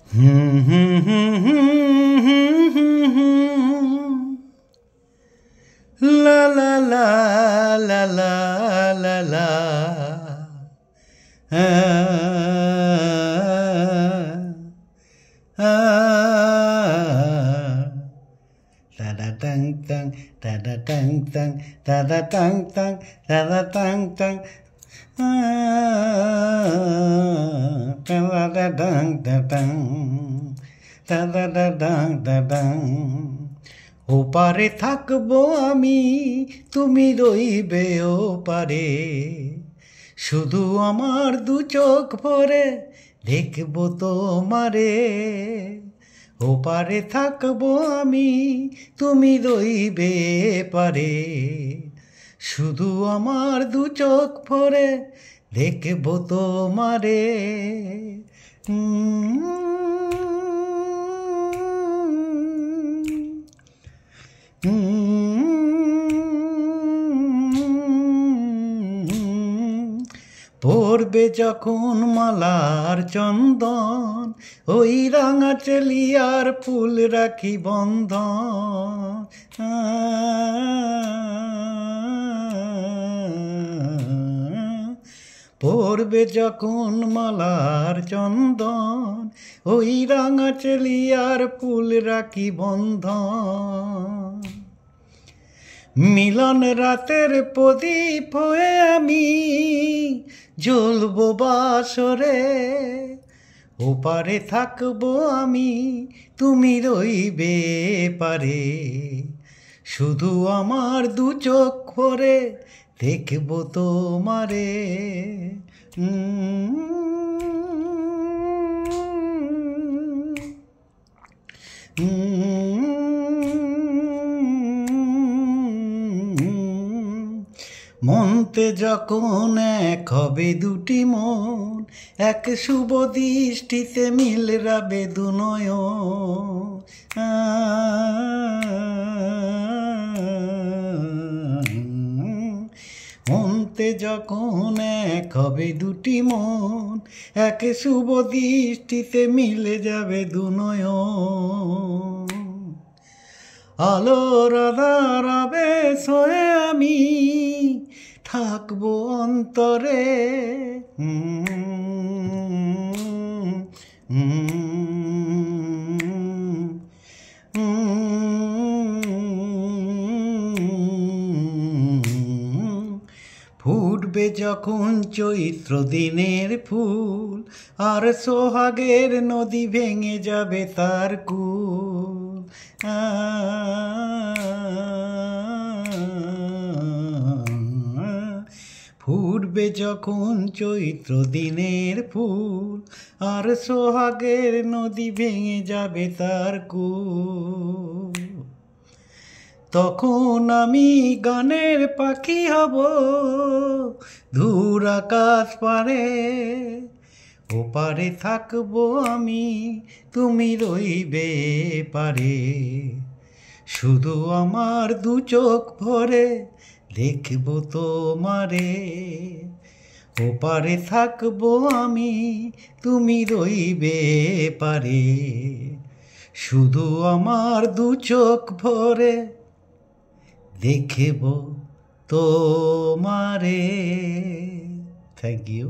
হুম হুম হুম হুম হুম হুম লা লা লা লা লা লা লা da da tang tang da da tang tang da da tang tang da da tang tang da da dang da dang da da da dang da dang ওপারে থাকবো আমি তুমি রইবে ওপারে শুধু আমার দু চোখ ভরে দেখবো তোমারে ওপারে থাকবো আমি তুমি রইবে পারে শুধু আমার দু চোখ ভরে দেখবো তোমারে পড়বে যখন মালার চন্দন ওই রাঙা চেলিয়ার ফুল রাখি বন্ধন পড়বে যখন মালার চন্দন ওই রাঙা চেলিয়ার ফুল রাখি বন্ধন মিলন রাতের প্রদীপ হয়ে আমি জ্বলবো বাসরে ওপারে থাকবো আমি তুমি রইবে পারে শুধু আমার দু চোখ ভরে দেখবো তোমারে মনতে যখন এক হবে দুটি মন এক শুভ দৃষ্টিতে মিলরাবে দু নয়ন মনতে যখন এক হবে দুটি মন এক শুভ দৃষ্টিতে মিলে যাবে দু নয়ন আলোর আধার আবেশ হয়ে আমি থাকবো অন্তরে ফুটবে যখন চৈত্র দিনের ফুল আর সোহাগের নদী ভেঙে যাবে তার কুল ফুটবে যখন চৈত্র দিনের ফুল আর সোহাগের নদী ভেঙে যাবে তার কুল তখন আমি গানের পাখি হব দূর আকাশ পারে ওপারে থাকবো আমি তুমি রইবে পারে শুধু আমার দু চোখ ভরে দেখবো তোমারে ওপারে থাকবো আমি তুমি রইবে পারে শুধু আমার দু চোখ ভরে দেখব তোমারে। Thank you.